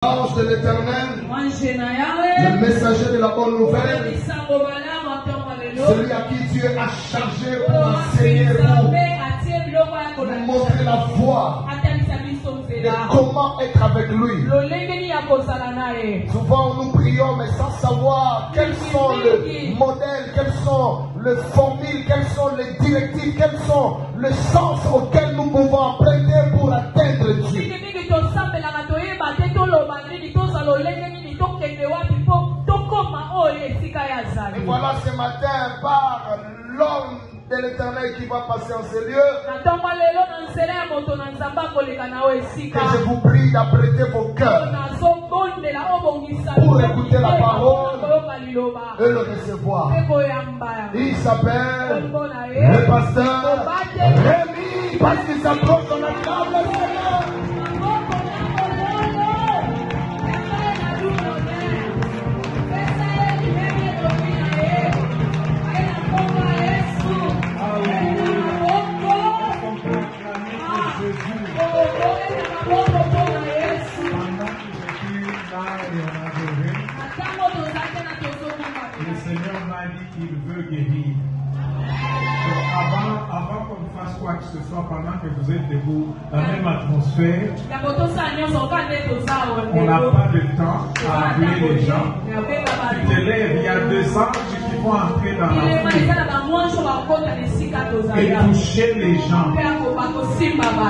L'ange de l'Éternel, le messager de la bonne nouvelle, celui à qui Dieu a chargé pour enseigner, pour nous montrer la voie de comment être avec lui. Souvent nous prions mais sans savoir quels sont les modèles, quelles sont les formules, quelles sont les directives, quels sont le sens auquel nous pouvons emprunter pour atteindre Dieu. Et voilà ce matin par l'homme de l'Éternel qui va passer en ces lieux, que je vous prie d'apprêter vos cœurs pour écouter la parole et le recevoir. Il s'appelle le pasteur Rémi, parce qu'il s'approche de la table du Seigneur. Le Seigneur m'a dit qu'il veut guérir. Donc avant qu'on fasse quoi que ce soit, pendant que vous êtes debout, dans la même atmosphère, on n'a pas de temps à appeler les gens. Tu te lèves, il y a 2 anges qui vont entrer dans la foule et toucher les gens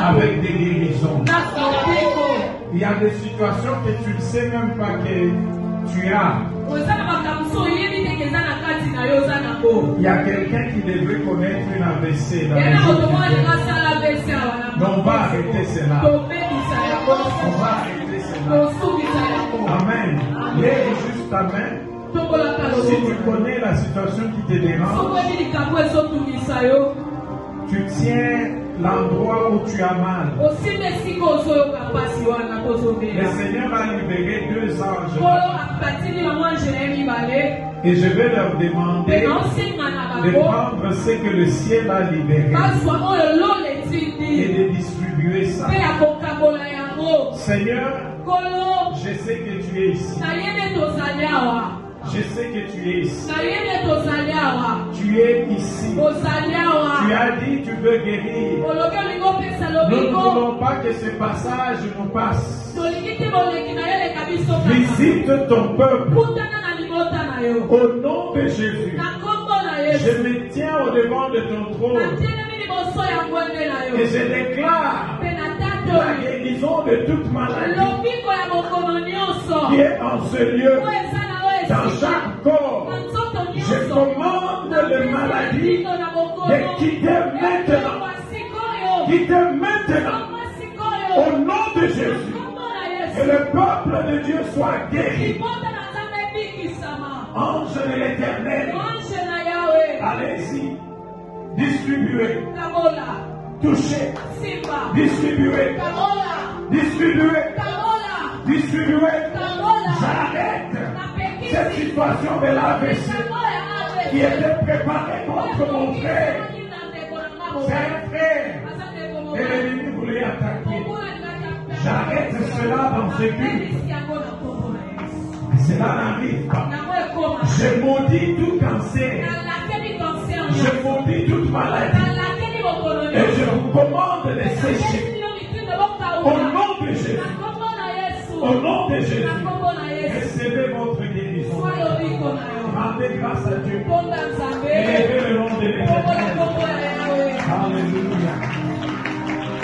avec des guérisons. Il y a des situations que tu ne sais même pas que tu as. Il y a quelqu'un qui devrait connaître une AVC dans les mais on va arrêter cela. On va arrêter cela. Amen. Lève juste ta main. Si tu connais la situation qui te dérange, tu tiens l'endroit où tu as mal. Le Seigneur va libérer 2 anges. Et je vais leur demander de prendre ce que le ciel a libéré et de distribuer ça. Seigneur, je sais que tu es ici. Je sais que tu es ici. Tu es ici. Tu as dit tu veux guérir. Nous ne voulons pas que ce passage nous passe. Visite ton peuple. Au nom de Jésus. Je me tiens au devant de ton trône. Et je déclare la guérison de toute maladie qui est en ce lieu. Dans chaque corps, je commande les maladies de quitter maintenant. Quitter maintenant. Au nom de Jésus. Que le peuple de Dieu soit guéri. Ange de l'Éternel. Allez-y. Distribuez. Touchez. Distribuez. Distribuez. Distribuez. J'arrête cette situation de l'AVC qui était préparée contre mon frère. C'est un frère. Et l'ennemi voulait attaquer. J'arrête cela dans ce culte. Cela n'arrive pas. Je maudis tout cancer. Je maudis toute maladie. Et je vous commande de sécher. Au nom de Jésus. Au nom de Jésus. Recevez votre guérison. Rendez grâce à Dieu. Élevez le nom de l'Éternel. Alléluia.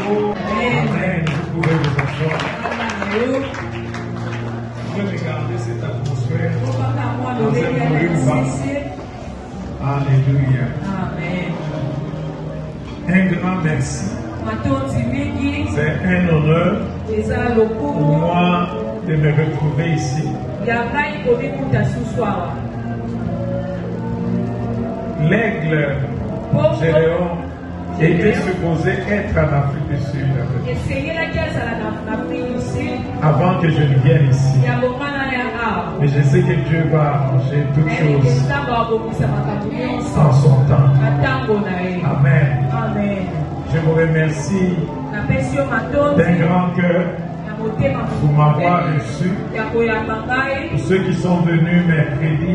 Oh, amen. Vous pouvez vous asseoir. Vous pouvez regarder cette atmosphère. Alléluia. Amen. Un grand merci. C'est un honneur pour moi de me retrouver ici. L'aigle Gédéon était supposé être en Afrique du Sud avant que je ne vienne ici. Mais je sais que Dieu va arranger toutes choses en son temps. Amen. Je vous remercie d'un grand cœur pour m'avoir reçu. Pour ceux qui sont venus mercredi,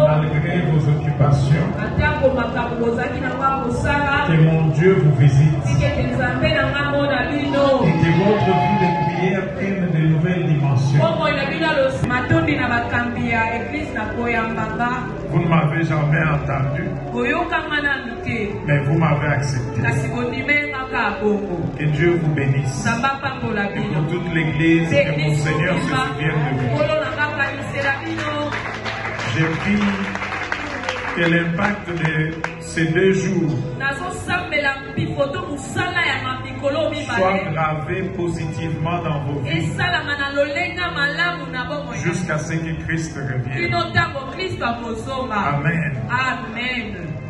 malgré vos occupations, que mon Dieu vous visite et que votre vie de prière prenne de nouvelles dimensions. Vous ne m'avez jamais entendu, mais vous m'avez accepté. Que Dieu vous bénisse. Et pour toute l'église, que mon Seigneur se souvienne de vous. J'ai pris que l'impact de ces 2 jours soit gravé positivement dans vos vies jusqu'à ce que Christ revienne. Amen.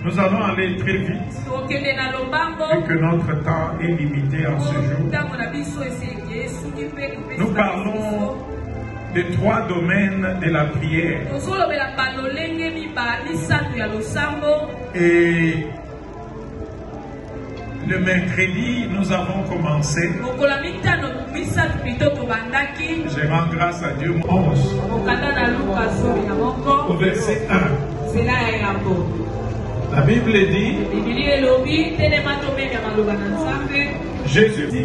Nous allons aller très vite vu que notre temps est limité en ce jour. Nous parlons de 3 domaines de la prière. Et le mercredi, nous avons commencé. Je rends grâce à Dieu. 11. Au verset 1. La Bible dit, Jésus dit,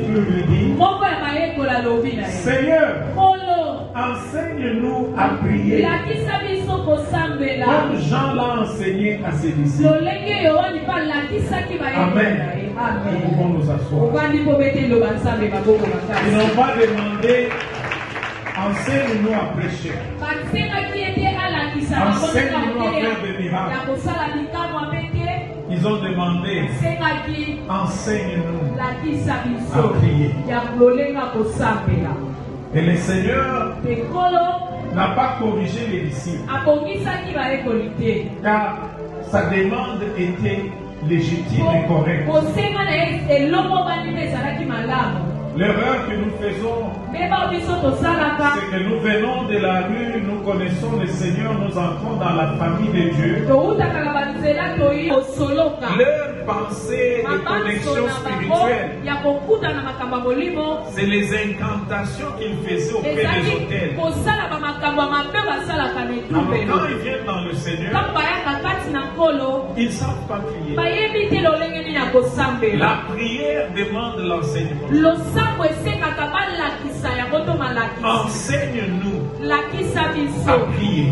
Seigneur, enseigne-nous à prier comme Jean l'a enseigné à ses disciples. Amen. Nous pouvons nous asseoir. Ils n'ont pas demandé, enseigne-nous à prêcher. Enseigne-nous à faire des miracles. Ils ont demandé, enseigne-nous à prier. Et le Seigneur n'a pas corrigé les disciples, car sa demande était légitime et correcte. L'erreur que nous faisons, c'est que nous venons de la rue, nous connaissons le Seigneur, nous entrons dans la famille de Dieu. Leur pensée de connexion spirituelle, c'est les incantations qu'ils faisaient auprès des autels. Alors, quand ils viennent dans le Seigneur, ils ne savent pas prier. La prière demande l'enseignement. Enseigne-nous à prier.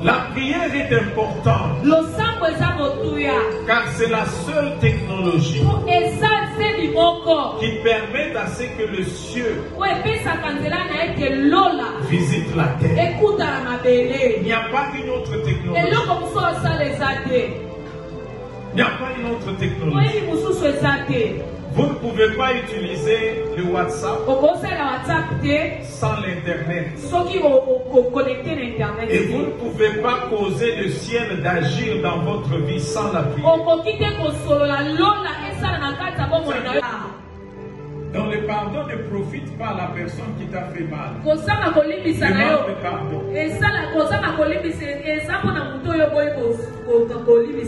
La prière est importante car c'est la seule technologie qui permet à ce que le ciel visite la terre. Il n'y a pas une autre technologie. Il n'y a pas une autre technologie. Vous ne pouvez pas utiliser le WhatsApp sans l'Internet. Et vous ne pouvez pas causer le ciel d'agir dans votre vie sans la prière. Donc le pardon ne profite pas à la personne qui t'a fait mal. Demande pardon.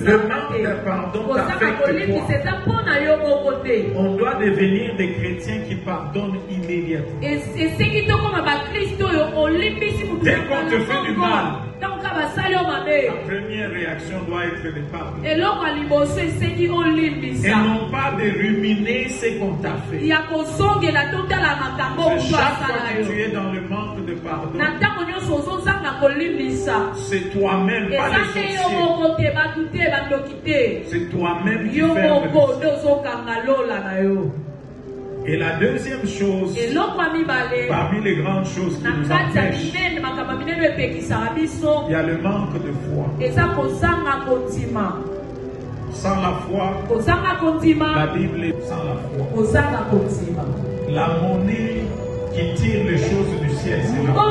Le manque de pardon t'affecte toi. On doit devenir des chrétiens qui pardonnent immédiatement. Dès qu'on te fait du mal, la première réaction doit être de pardon. Et non pas de ruminer ce qu'on t'a fait. Chaque fois que tu es dans le manque de pardon, c'est toi-même, pas le sorcier. C'est toi-même qui ferme le ciel. Et la deuxième chose, parmi les grandes choses qui nous empêchent, il y a le manque de foi. Sans la foi, la Bible est sans la foi. La monnaie qui tire les choses du ciel, c'est la foi.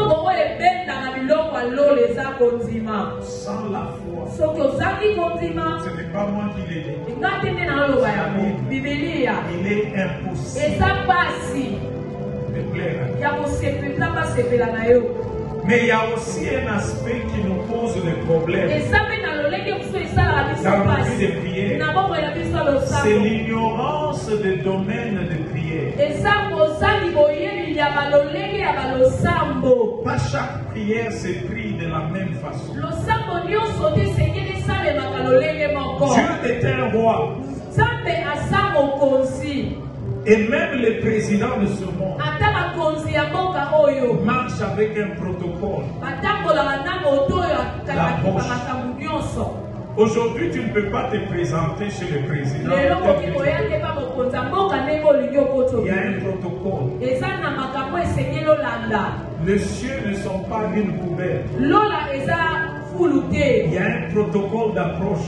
Sans la foi, ce n'est pas moi qui l'ai dit. Il est impossible de plaire à Dieu. Mais il y a aussi un aspect qui nous pose des problèmes. dans la vie des prières, c'est l'ignorance des domaines de prière. Pas chaque prière se prie de la même façon. Dieu est un roi. Et même les présidents de ce monde marchent avec un protocole. Aujourd'hui, tu ne peux pas te présenter chez le président. Il y a un protocole. Les cieux ne sont pas une poubelle. Il y a un protocole d'approche.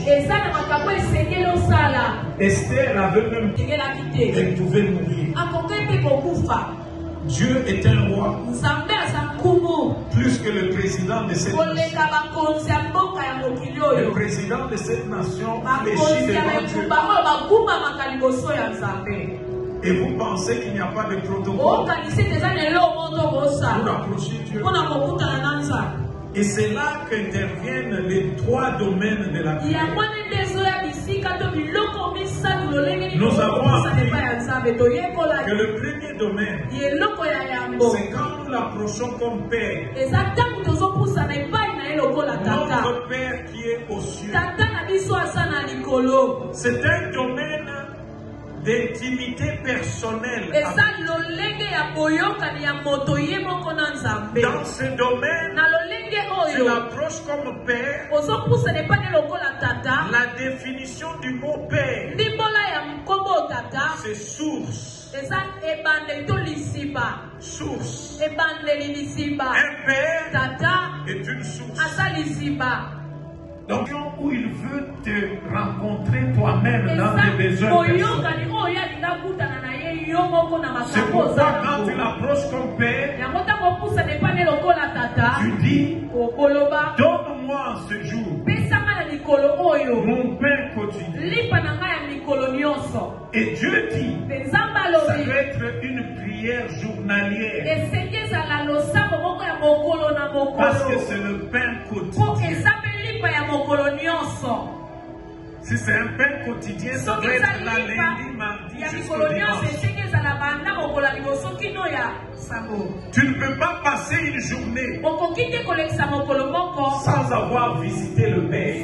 Esther avait même dit qu'elle pouvait mourir. Dieu est un roi. Plus que le président de cette nation. Le président de cette nation fléchit devant Dieu. Et vous pensez qu'il n'y a pas de protocole pour approcher Dieu. Et c'est là qu'interviennent les trois domaines de la prière. Nous avons appris que le premier domaine, c'est quand nous l'approchons comme Père. Notre Père qui est aux cieux. C'est un domaine d'intimité personnelle. Dans ce domaine, tu l'approches comme Père. La définition du mot Père, c'est source. Source. Un père est une source. Donc, où il veut te rencontrer toi-même dans tes besoins personnels. C'est pourquoi quand tu l'approches comme Père, tu dis, donne-moi ce jour mon pain quotidien. Et Dieu dit, ça doit être une prière journalière. Parce que c'est le pain quotidien. Si c'est un pain quotidien, ça doit être la lundi, mardi, jusqu'au dimanche. Tu ne peux pas passer une journée sans avoir visité le Père,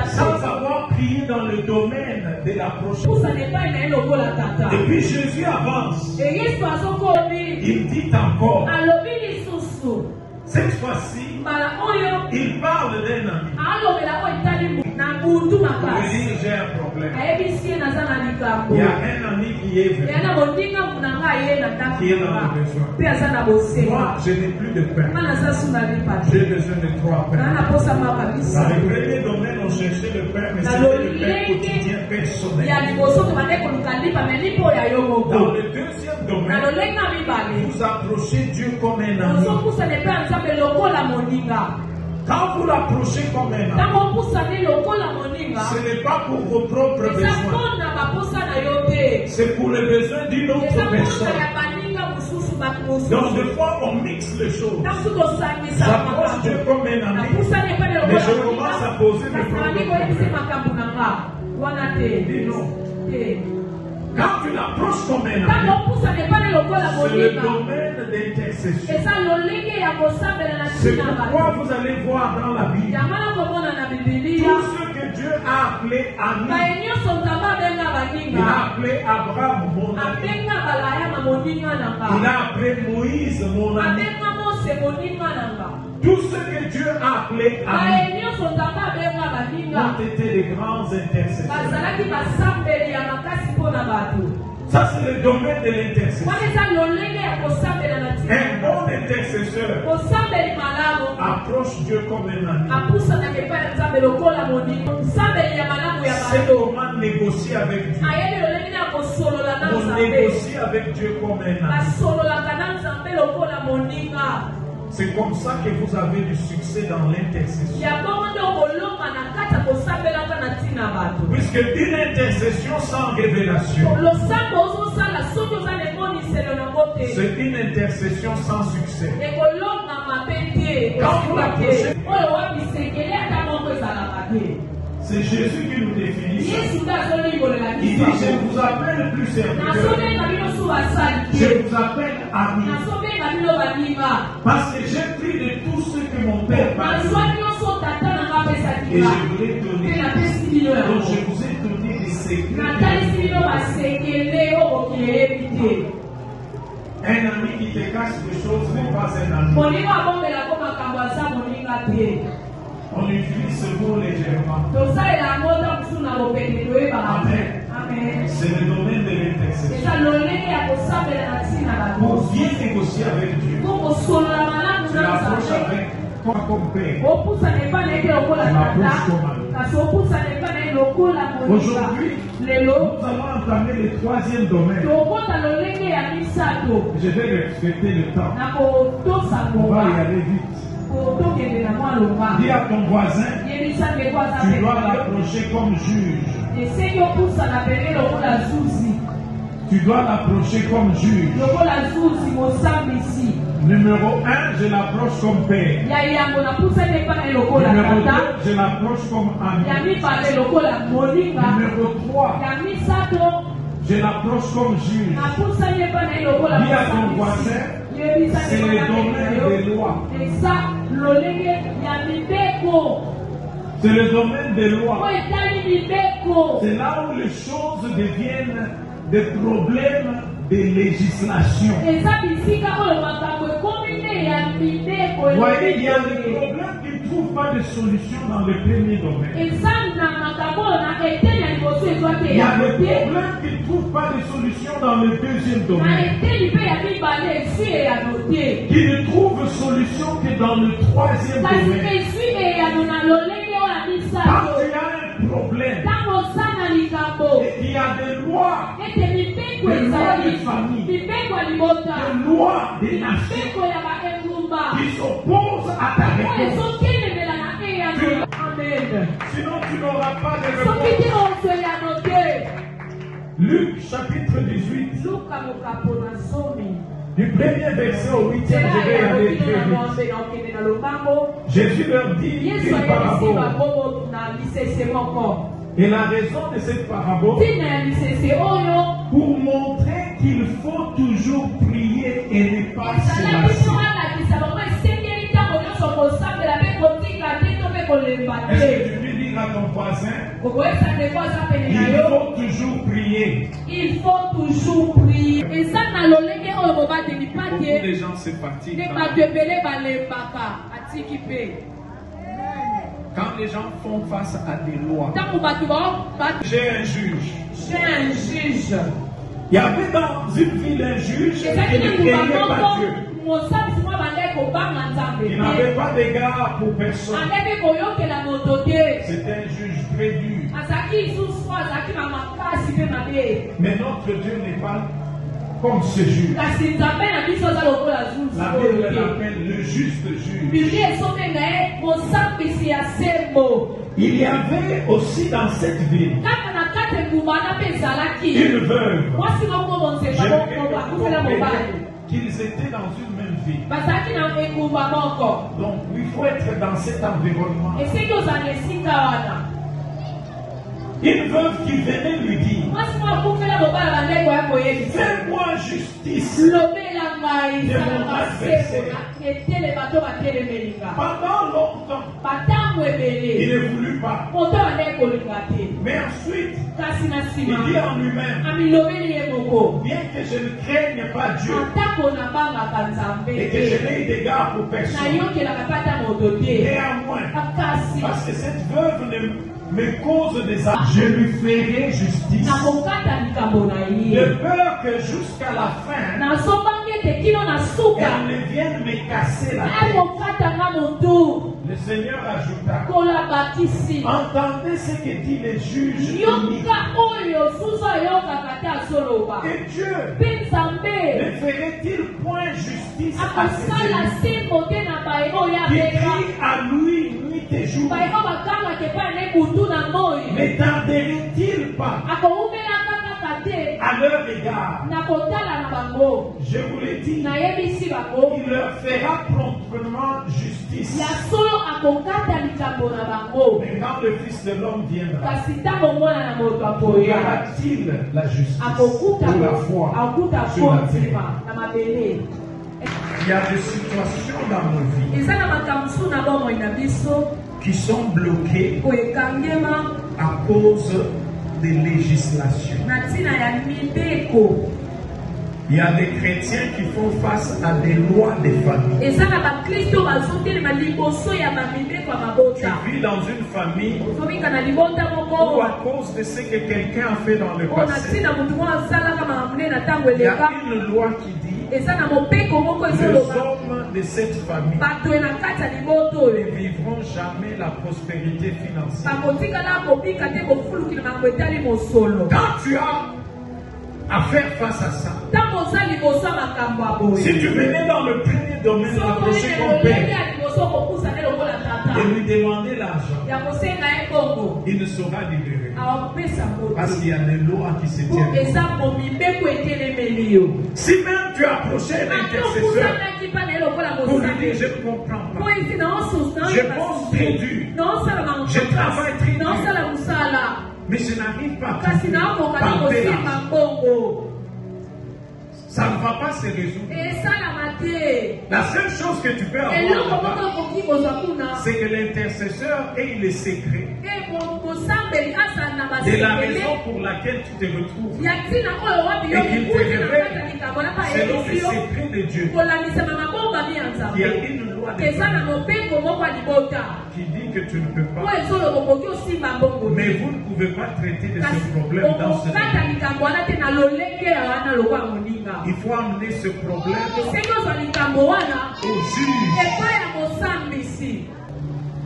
sans avoir prié dans le domaine de l'approche. Et puis Jésus avance. Il dit encore, cette fois-ci, il parle d'un ami. Il dit, j'ai un problème. Il y a un ami qui est venu, qui est dans le besoin. Moi, je n'ai plus de pain. J'ai besoin de 3 pains. Dans le premier domaine, on cherchait le pain, mais c'était le pain quotidien personnel. Dans le deuxième domaine, vous approchez Dieu comme un ami. Quand vous l'approchez comme un ami, ce n'est pas pour vos propres besoins. C'est pour les besoins d'une autre personne. Donc des fois on mixe les choses. J'approche Dieu comme un ami, mais je commence à poser mes propres problèmes. Dis non. Quand tu l'approches comme un ami, c'est le domaine d'intercession. C'est pourquoi vous allez voir dans la Bible tout ce que Dieu a appelé ami. Il a appelé Abraham mon ami. Il a appelé Moïse mon ami. Tout ce que Dieu a appelé ami ont été des grands intercesseurs. Ça, c'est le domaine de l'intercession. Un bon intercesseur approche Dieu comme un ami. C'est comment négocier avec Dieu. On négocie avec Dieu comme un ami. C'est comme ça que vous avez du succès dans l'intercession. Puisque une intercession sans révélation, c'est une intercession sans succès. Quand vous l'approchez, Jésus qui nous définit ça. Il dit, je vous appelle plus serviteur. Je vous appelle ami. Parce que j'ai pris de tout ce que mon Père m'a donné. Et je vous l'ai donné. Donc je vous ai donné des secrets. Un ami qui te cache des choses n'est pas un ami. On utilise ce mot légèrement. Amen. C'est le domaine de l'intercession. Pour bien négocier avec Dieu, tu l'approches avec toi comme père. Tu l'approches comme ami. Aujourd'hui, nous allons entamer le troisième domaine. Je vais respecter le temps. On va y aller vite. Dis à ton voisin, tu dois l'approcher comme juge. Tu dois l'approcher comme juge. Numéro 1, je l'approche comme père. Numéro 2, je l'approche comme ami. Numéro 3, je l'approche comme juge. Dis à ton voisin, c'est le domaine des lois. C'est le domaine des lois. C'est là où les choses deviennent des problèmes de législation. Voyez, il y a des problèmes qui ne trouvent pas de solution dans le premier domaine. Il y a des problèmes qui ne trouvent pas de solution dans le deuxième domaine. Qui ne trouvent solution que dans le troisième domaine. Quand il y a un problème, et il y a des lois, des lois de famille, des lois des nations qui s'opposent à ta réponse. Sinon tu n'auras pas de réponse. Luc chapitre 18. Du premier verset au 8e, je vais aller très vite. Jésus leur dit une parabole. Et la raison de cette parabole, pour montrer qu'il faut toujours prier et ne pas se lasser. Est-ce que tu peux dire à ton voisin, il faut toujours prier. Il faut toujours prier. Et ça, beaucoup de gens se fatiguent. Quand les gens font face à des lois, j'ai un juge. Il y avait dans une ville un juge qui ne craignait pas Dieu. Il n'avait pas d'égard pour personne. C'était un juge très dur. Mais notre Dieu n'est pas comme ce juge. La Bible l'appelle le juste juge. Il y avait aussi dans cette ville une veuve. Qu'ils étaient dans une même ville. Donc il faut être dans cet environnement. Une veuve qui venait lui dire, fais-moi justice de mon adversaire. Pendant longtemps, il ne voulut pas. Mais ensuite, il dit en lui-même, bien que je ne craigne pas Dieu et que je n'ai d'égard pour personne, néanmoins, parce que cette veuve me cause des actes, je lui ferai justice. De peur que jusqu'à la fin, elle ne vienne me casser la tête. Le Seigneur ajouta, entendez ce que dit les juges. Et Dieu ne ferait-il point justice à ses ennemis qui crient à lui nuit et jour? Ne tarderait-il pas à leur égard. Je vous l'ai dit, il leur fera promptement justice. Mais quand le Fils de l'homme viendra, y aura-t-il la justice ou la foi sur la terre? Il y a des situations dans nos vies qui sont bloquées à cause des législations. Il y a des chrétiens qui font face à des lois des familles. Tu vis dans une famille où à cause de ce que quelqu'un a fait dans le passé, il y a une loi qui dit les hommes de cette famille ne vivront jamais la prospérité financière. Quand tu as à faire face à ça, si tu venais dans le premier domaine d'approcher ton père et lui demander l'argent, il ne sera libéré. Parce qu'il y a des lois qui se tiennent. Si même tu approchais l'intercesseur pour lui dire je ne comprends pas, je pense très dur, je travaille très dur, mais je n'arrive pas à parler. Ça ne va pas se résoudre. La seule chose que tu peux avoir, c'est que l'intercesseur ait les secrets de la raison pour laquelle tu te retrouves et qu'il te révèle selon les secrets de Dieu. Il y a une loi qui dit que tu ne peux pas. Mais vous ne pouvez pas traiter de ce problème dans ce domaine. Il faut amener ce problème au juge.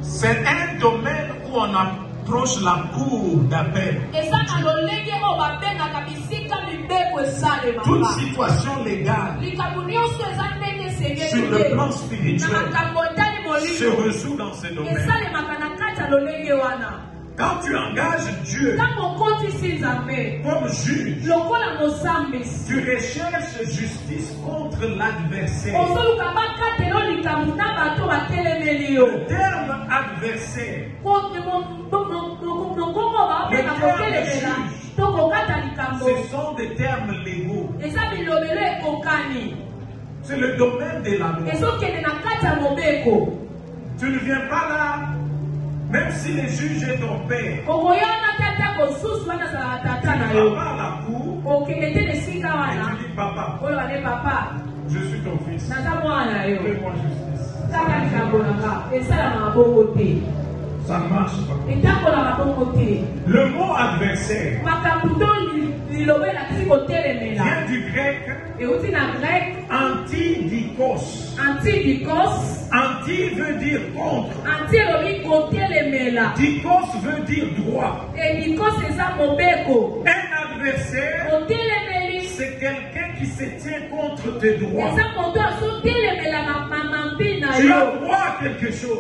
C'est un domaine où on approche la cour d'appel. Toute situation légale sur le plan spirituel se résout dans ce domaine. Quand tu engages Dieu comme juge, tu recherches justice contre l'adversaire. Le terme adversaire, ce sont des termes légaux. C'est le domaine de la loi. Tu ne viens pas là. Même si les juges est ton père, tu vas pas à la cour et tu dis papa, je suis ton fils, fais-moi justice. Ça ne marche pas. Le mot adversaire vient du grec antidikos. Anti veut dire contre. Dikos veut dire droit. Un adversaire, c'est quelqu'un qui se tient contre tes droits. Tu as droit à quelque chose,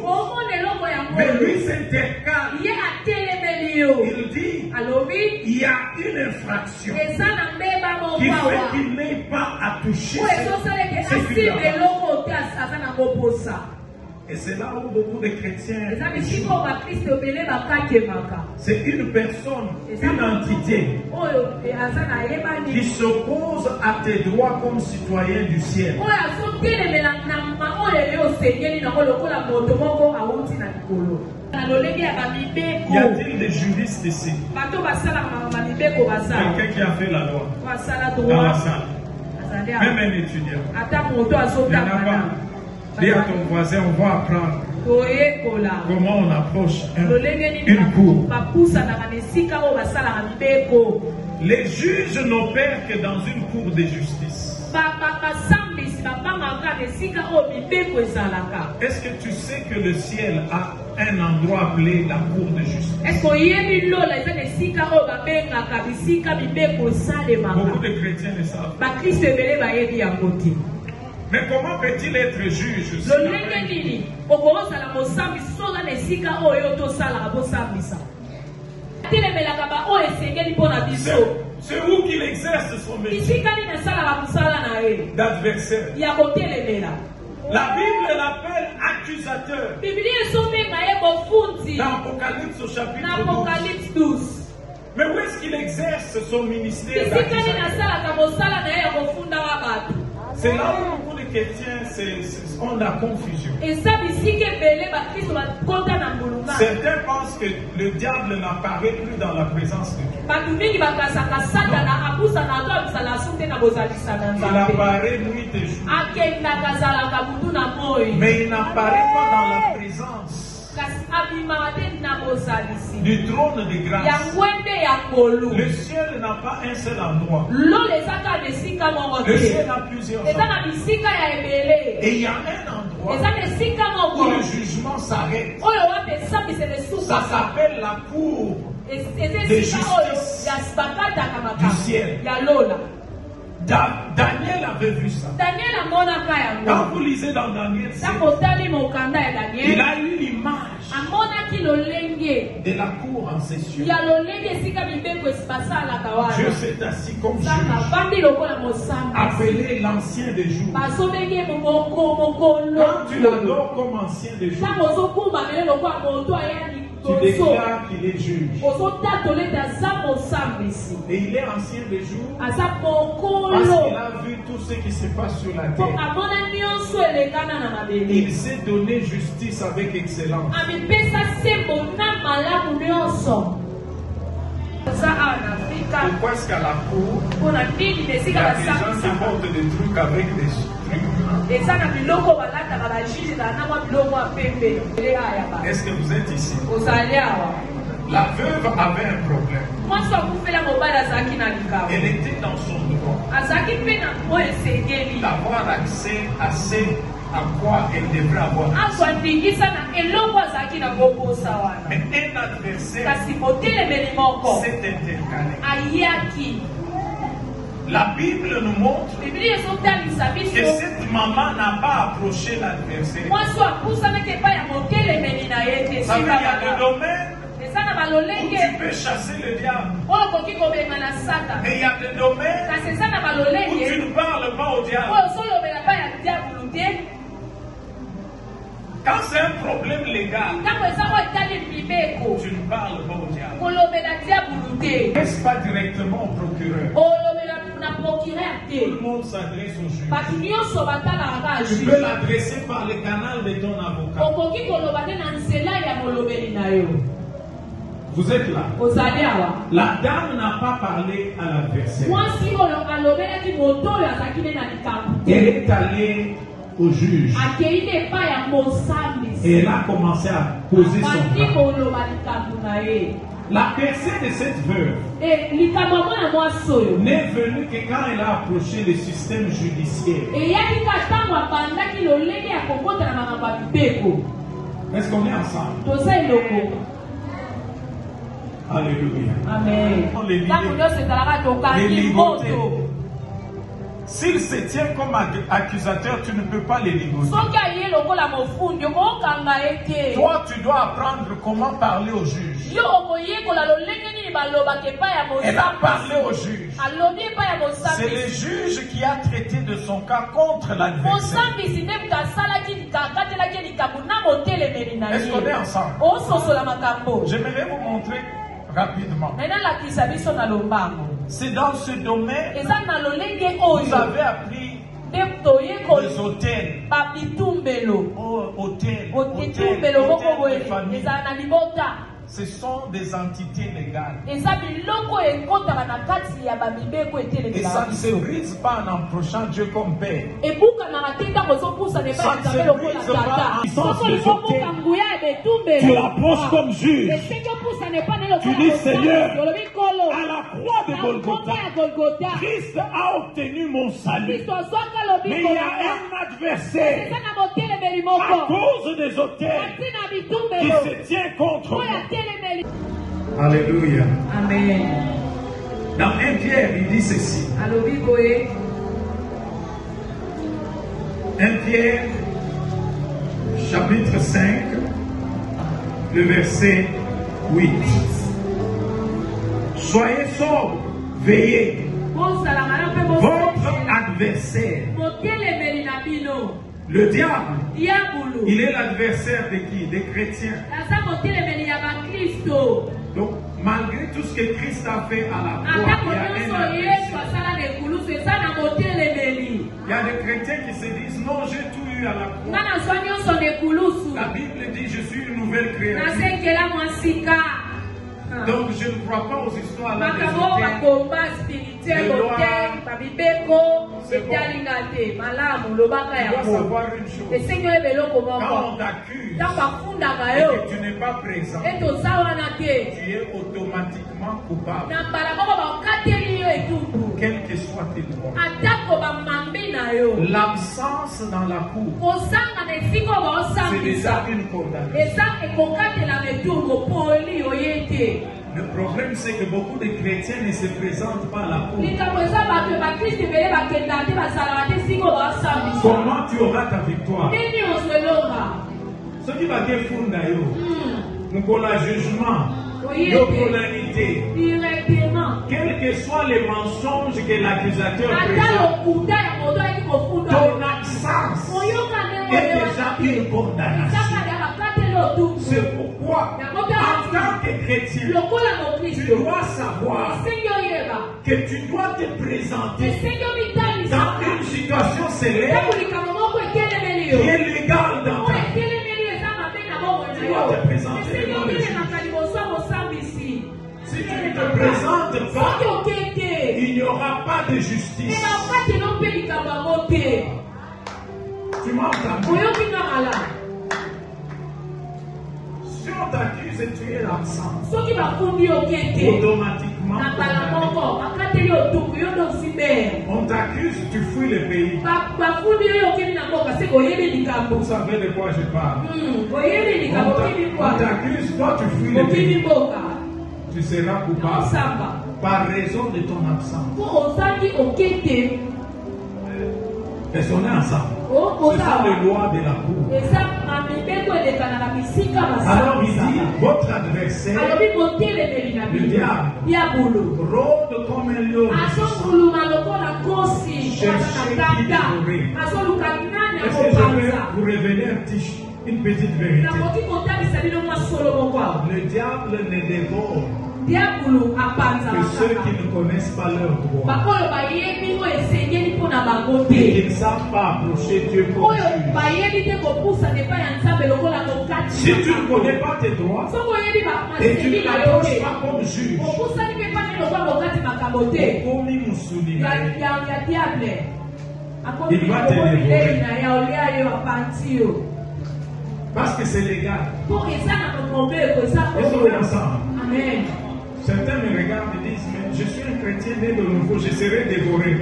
mais lui s'intercale. Il dit il y a une infraction qui fait qu'il n'ait pas à toucher ce qu'il a. Et c'est là où beaucoup de chrétiens, c'est une personne, une entité qui s'oppose à tes droits comme citoyen du ciel. Y a-t-il des juristes ici? Quelqu'un qui a fait la loi dans la salle, même un étudiant. Il n'y en a pas. Dis à ton voisin, on va apprendre comment on approche une cour. Les juges n'opèrent que dans une cour de justice. Est-ce que tu sais que le ciel a un endroit appelé la cour de justice? Beaucoup de chrétiens le savent. Mais comment peut-il être juge? C'est où qu'il exerce son métier d'adversaire. La Bible l'appelle accusateur. Dans Apocalypse au chapitre 12. Mais où est-ce qu'il exerce son ministère d'accusateur? C'est là où beaucoup de chrétiens ont la confusion. Certains pensent que le diable n'apparaît plus dans la présence de Dieu. Il apparaît nuit et jour. Mais il n'apparaît pas dans la présence du trône de grâce. Le ciel n'a pas un seul endroit. Le ciel a plusieurs endroits. Et il y a un endroit où le jugement s'arrête. Ça s'appelle la cour de justice du ciel. Daniel avait vu ça. Quand vous lisez dans Daniel 7, il a eu l'image de la cour en session. Dieu s'est assis comme juge, appelé l'ancien des jours. Quand tu l'adores comme ancien des jours, tu déclares qu'il est juge. Et il est ancien des jours parce qu'il a vu tout ce qui se passe sur la terre. Il s'est donné justice avec excellence. Pourquoi est-ce qu'à la cour, il y a des gens qui portent des trucs avec des trucs? Est-ce que vous êtes ici? La veuve avait un problème. Elle était dans son droit d'avoir accès à ce à quoi elle devrait avoir accès. Mais un adversaire s'est intercalé. La Bible nous montre que cette maman n'a pas approché l'adversaire. Ça veut dire qu'il y a des domaines où tu peux chasser le diable. Mais il y a des domaines où tu ne parles pas au diable. Quand c'est un problème légal, tu ne parles pas au diable. N'est-ce pas directement au procureur? Tout le monde s'adresse au juge. Tu peux l'adresser par le canal de ton avocat. Vous êtes là. La dame n'a pas parlé à l'adversaire. Elle est allée au juge. Et elle a commencé à poser son cas. La percée de cette veuve n'est venue que quand elle a approché le système judiciaire. Est-ce qu'on est ensemble? Alléluia. Amen. Les ligoter. S'il se tient comme accusateur, tu ne peux pas les ligoter. Toi, tu dois apprendre comment parler au juge. Elle a parlé au juge. C'est le juge qui a traité de son cas contre l'adversaire. Est-ce qu'on est ensemble? J'aimerais vous montrer rapidement. C'est dans ce domaine vous avez appris les hôtels. Ce sont des entités légales. Et ça ne se brise pas en approchant Dieu comme Père. Ça ne se brise pas en sens des hôtels. Tu l'approches comme juge. Tu dis, Seigneur, à la croix de Golgotha, Christ a obtenu mon salut. Mais il y a un adversaire à cause des hôtels qui se tient contre moi. Alléluia. Amen. Dans 1 Pierre, il dit ceci. 1 Pierre, chapitre 5, le verset 8. Soyez sobres Veillez. Votre adversaire, le diable, il est l'adversaire de qui? Des chrétiens. Donc, malgré tout ce que Christ a fait à la croix, il y a des chrétiens qui se disent non, j'ai tout eu à la croix. La Bible dit je suis une nouvelle créature. Donc je ne crois pas aux histoires là des savoir une chose. Quand on t'accuse et que tu n'es pas présent, tu es automatiquement coupable. Quels que soient tes droits. L'absence dans la cour, c'est déjà une condamnation. Le problème, c'est que beaucoup de chrétiens ne se présentent pas à la cour. Comment tu auras ta victoire? Ce qui va te fondre d'ailleurs, pour le jugement, l'opportunité, quels que soient les mensonges que l'accusateur présente, ton absence est déjà une condamnation. C'est pourquoi, en tant que chrétien, tu dois savoir que tu dois te présenter dans une situation célèbre qui est légale dans ta vie. Tu dois te présenter devant le juge. Si tu ne te présentes pas, il n'y aura pas de justice. Tu m'entends? Si on t'accuse et tu es absent, automatiquement, on t'accuse, tu fuis le pays. Vous savez de quoi je parle? On t'accuse, toi tu fuis le pays. Tu seras coupable par raison de ton absence. Est-ce qu'on est ensemble? Ce sont les lois de la cour. Alors il dit, votre adversaire, le diable, rôde comme un lion, cherchez qui dévorer. Est-ce que je vais vous révéler une petite vérité? Le diable ne dévore que ceux qui ne connaissent pas leurs droits et qui ne savent pas approcher Dieu comme juge. Si tu ne connais pas tes droits et tu ne t'approches pas comme juge, il va te dévorer. Parce que c'est légal. Est-ce qu'on est ensemble? Amen. Certains me regardent et disent, mais je suis un chrétien né de nouveau, je serai dévoré.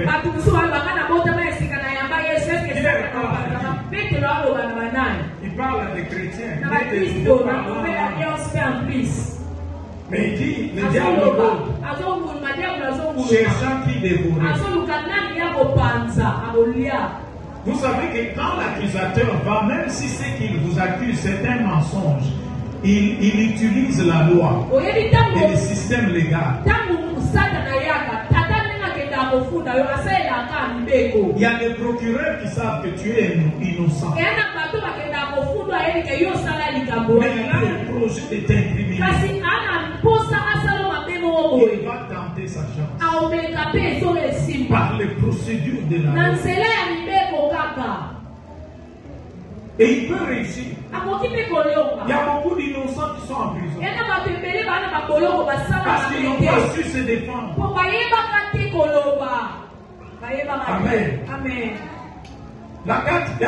Il parle à des chrétiens nés de nouveau. Mais il dit, le diable rôde, cherchant qui dévorer. Vous savez que quand l'accusateur va, même si ce qu'il vous accuse c'est un mensonge, il utilise la loi et le système légal. Il y a des procureurs qui savent que tu es innocent. Mais il a un projet de t'incriminer. Il va tenter sa chance par les procédures de la loi. Et il peut réussir. Il y a beaucoup d'innocents qui sont en prison parce qu'ils n'ont pas su se défendre. Amen. Amen. La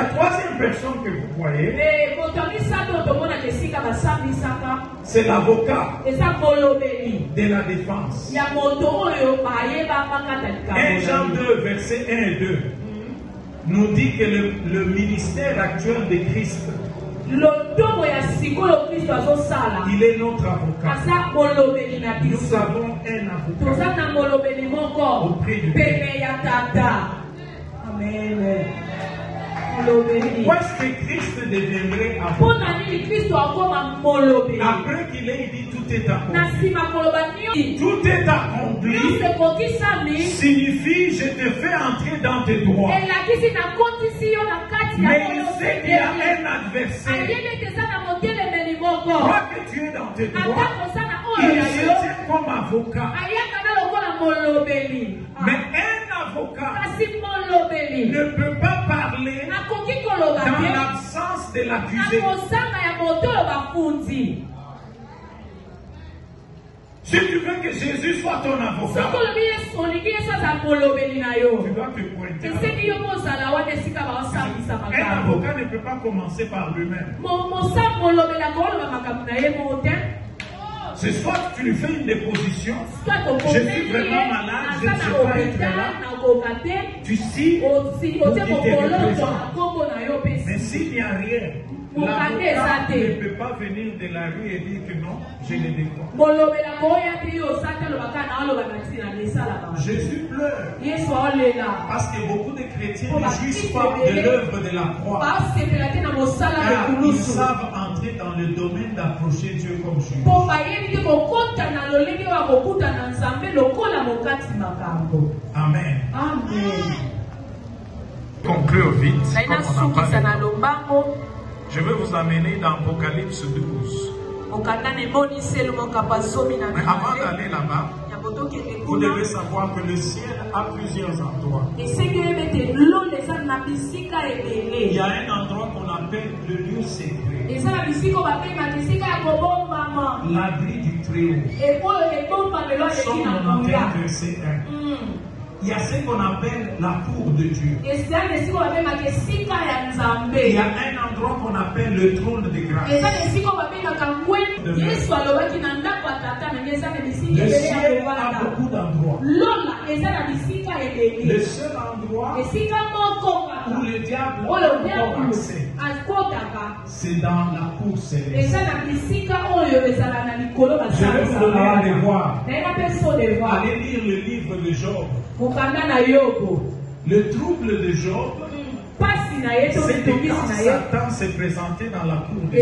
troisième personne que vous voyez, c'est l'avocat de la défense. 1 Jean 2, versets 1 et 2 nous dit que le ministère actuel de Christ, il est notre avocat. Nous avons un avocat auprès du Père. Amen. Où est-ce que Christ deviendrait avocat? après qu'il ait dit tout est accompli, tout est accompli signifie je te fais entrer dans tes droits. Mais il sait qu'il y a un adversaire. Toi que tu es dans tes droits, il se tient comme avocat. Mais un avocat ne peut pas parler dans l'absence de l'accusé. Si tu veux que Jésus soit ton avocat, tu dois te pointer. Un avocat ne peut pas commencer par lui-même. C'est soit tu lui fais une déposition, je suis vraiment malade, je ne sais pas être là, tu signes pour qu'il te représente. Mais s'il n'y a rien, l'avocat ne peut pas venir de la rue et dire que non, je le défends. Jésus pleure parce que beaucoup de chrétiens ne jouissent pas de l'œuvre de la croix. Car ils savent entrer dans le domaine d'approcher Dieu comme juge. Amen. Conclure vite, comme on a parlé. Je vais vous amener dans Apocalypse 12. Mais avant d'aller là-bas, vous devez savoir que le ciel a plusieurs endroits. Il y a un endroit qu'on appelle le lieu secret. L'abri du Très-Haut. Somme 91, verset 1. Il y a ce qu'on appelle la cour de Dieu. Il y a un endroit qu'on appelle le trône de grâce. Le ciel a beaucoup d'endroits. Le seul endroit où le diable a accès, c'est dans la cour céleste. Je vais vous donner un devoir. Allez lire le livre de Job. Le trouble de Job, c'est que quand Satan s'est présenté dans la cour de Dieu,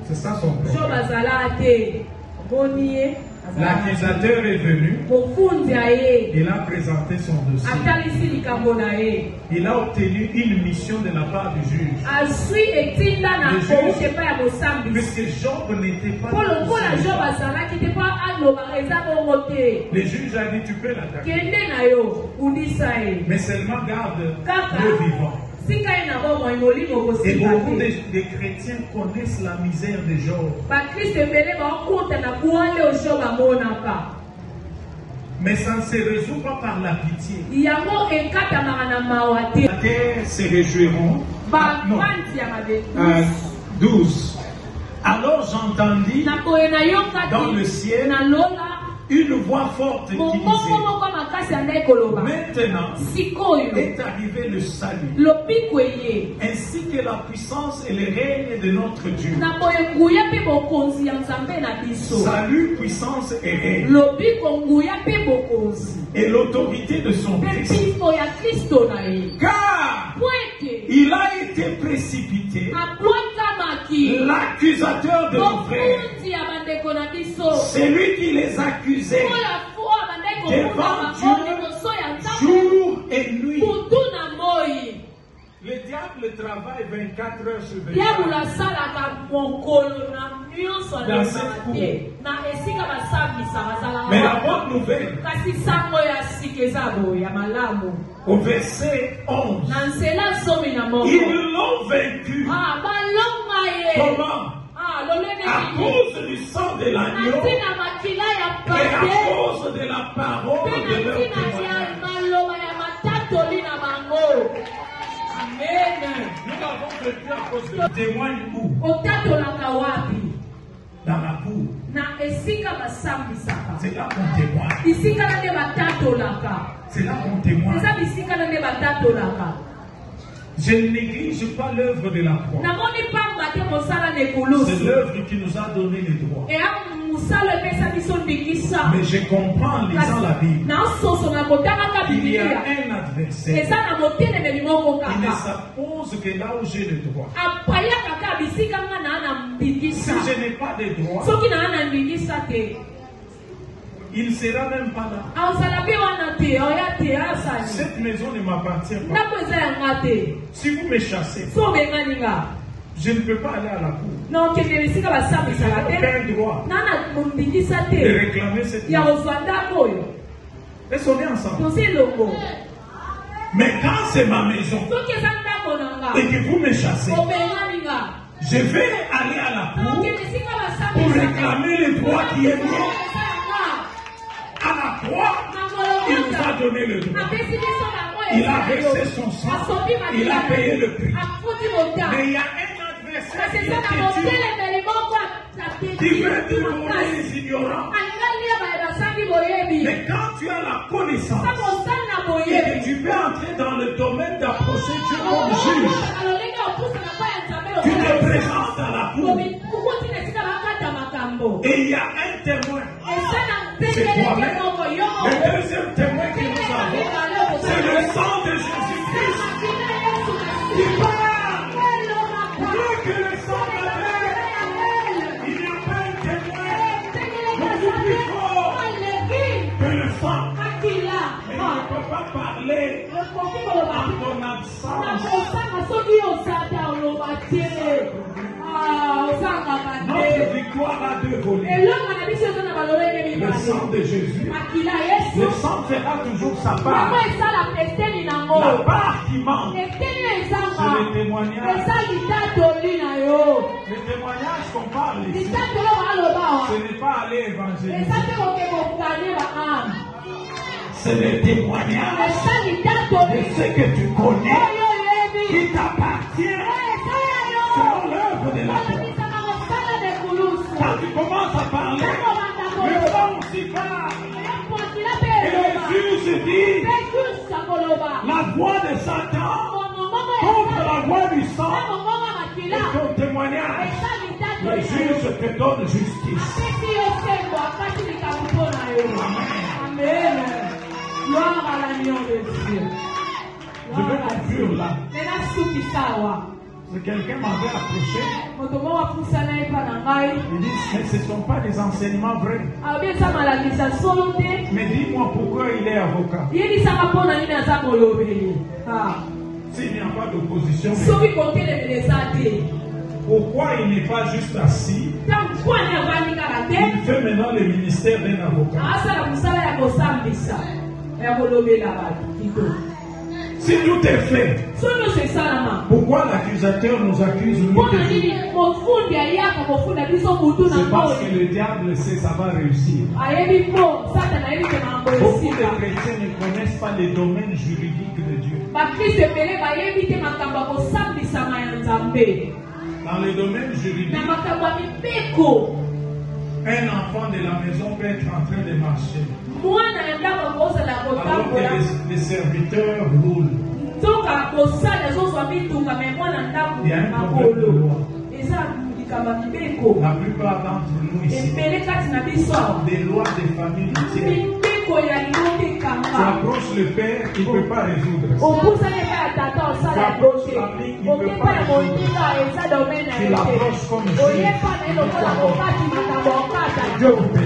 c'est ça son problème. L'accusateur est venu, il a présenté son dossier, il a obtenu une mission de la part du juge. Puisque Job n'était pas le juge a dit tu peux l'attaquer, mais seulement garde le vivant. Et beaucoup de chrétiens connaissent la misère de Job. Mais ça ne se résout pas par la pitié. La terre se réjouiront. 12. Alors j'entendis dans le ciel une voix forte qui disait maintenant est arrivé le salut, ainsi que la puissance et le règne de notre Dieu. Salut, puissance et règne, et l'autorité de son Christ. Car il a été précipité l'accusateur de nos frères, celui qui les accusait devant Dieu jour et nuit. Le diable travaille 24 heures sur 24 dans cette cour. Mais la bonne nouvelle, au verset 11, ils l'ont vaincu. Comment? À cause du sang de l'agneau et à cause de la parole de leur témoignage. Nous avons vécu à cause de témoigne où? Dans la cour. C'est là qu'on témoigne. C'est là qu'on témoigne. Je ne néglige pas l'œuvre de la croix. C'est l'œuvre qui nous a donné les droits. Mais je comprends en lisant la Bible qu'il y a un adversaire. Il ne suppose que là où j'ai le droit. Si je n'ai pas de droit, il ne sera même pas là. Cette maison ne m'appartient pas. Si vous me chassez, je ne peux pas aller à la cour. Je n'ai aucun droit de réclamer cette maison. Est-ce qu'on est ensemble? Mais quand c'est ma maison et que vous me chassez, je vais aller à la cour pour réclamer le droit qui est mien. À la croix, il nous a donné le droit. Il a versé son sang. Il a payé le prix. Mais il y a un adversaire qui veut dévorer les ignorants. Mais quand tu as la connaissance et que tu peux entrer dans le domaine d'approcher Dieu comme juge, tu te présentes à la cour. Et il y a un témoin. C'est toi-même. Le deuxième témoin que nous avons, c'est le sang de Jésus-Christ qui parle. Plus que le sang d'Abel, il n'y a pas un témoin beaucoup plus fort que le sang. Et il ne peut pas parler en ton absence. Notre victoire a deux volets. Le sang de Jésus. Le sang fera toujours sa part. La part qui manque, c'est le témoignage. Le témoignage qu'on parle ici, ce n'est pas aller évangéliser. C'est le témoignage de ce que tu connais qui t'appartient selon l'œuvre de la foi. Quand tu commences à parler, le sang s'y parle. Et le juge dit, la voix de Satan contre la voix du sang est ton témoignage. Le juge te donne justice. Amen. Gloire à l'agneau de Dieu. Je veux conclure là. Si quelqu'un m'avait approché, il dit, mais ce ne sont pas des enseignements vrais. Mais dis-moi pourquoi il est avocat. S'il n'y a pas d'opposition, pourquoi il n'est pas juste assis? Il fait maintenant le ministère d'un avocat. Si tout est fait, pourquoi l'accusateur nous accuse nous? C'est parce que le diable sait ça va réussir. Beaucoup de chrétiens ne connaissent pas les domaines juridiques de Dieu. Dans les domaines juridiques, un enfant de la maison peut être en train de marcher. Alors que les serviteurs roulent. Il y a un problème de loi. La plupart d'entre nous ici, des lois de famille entières. Tu approches le père, il ne peut pas résoudre ça. Tu approches la fille, il ne peut pas résoudre ça. Tu l'approches comme juge. Dieu vous bénisse.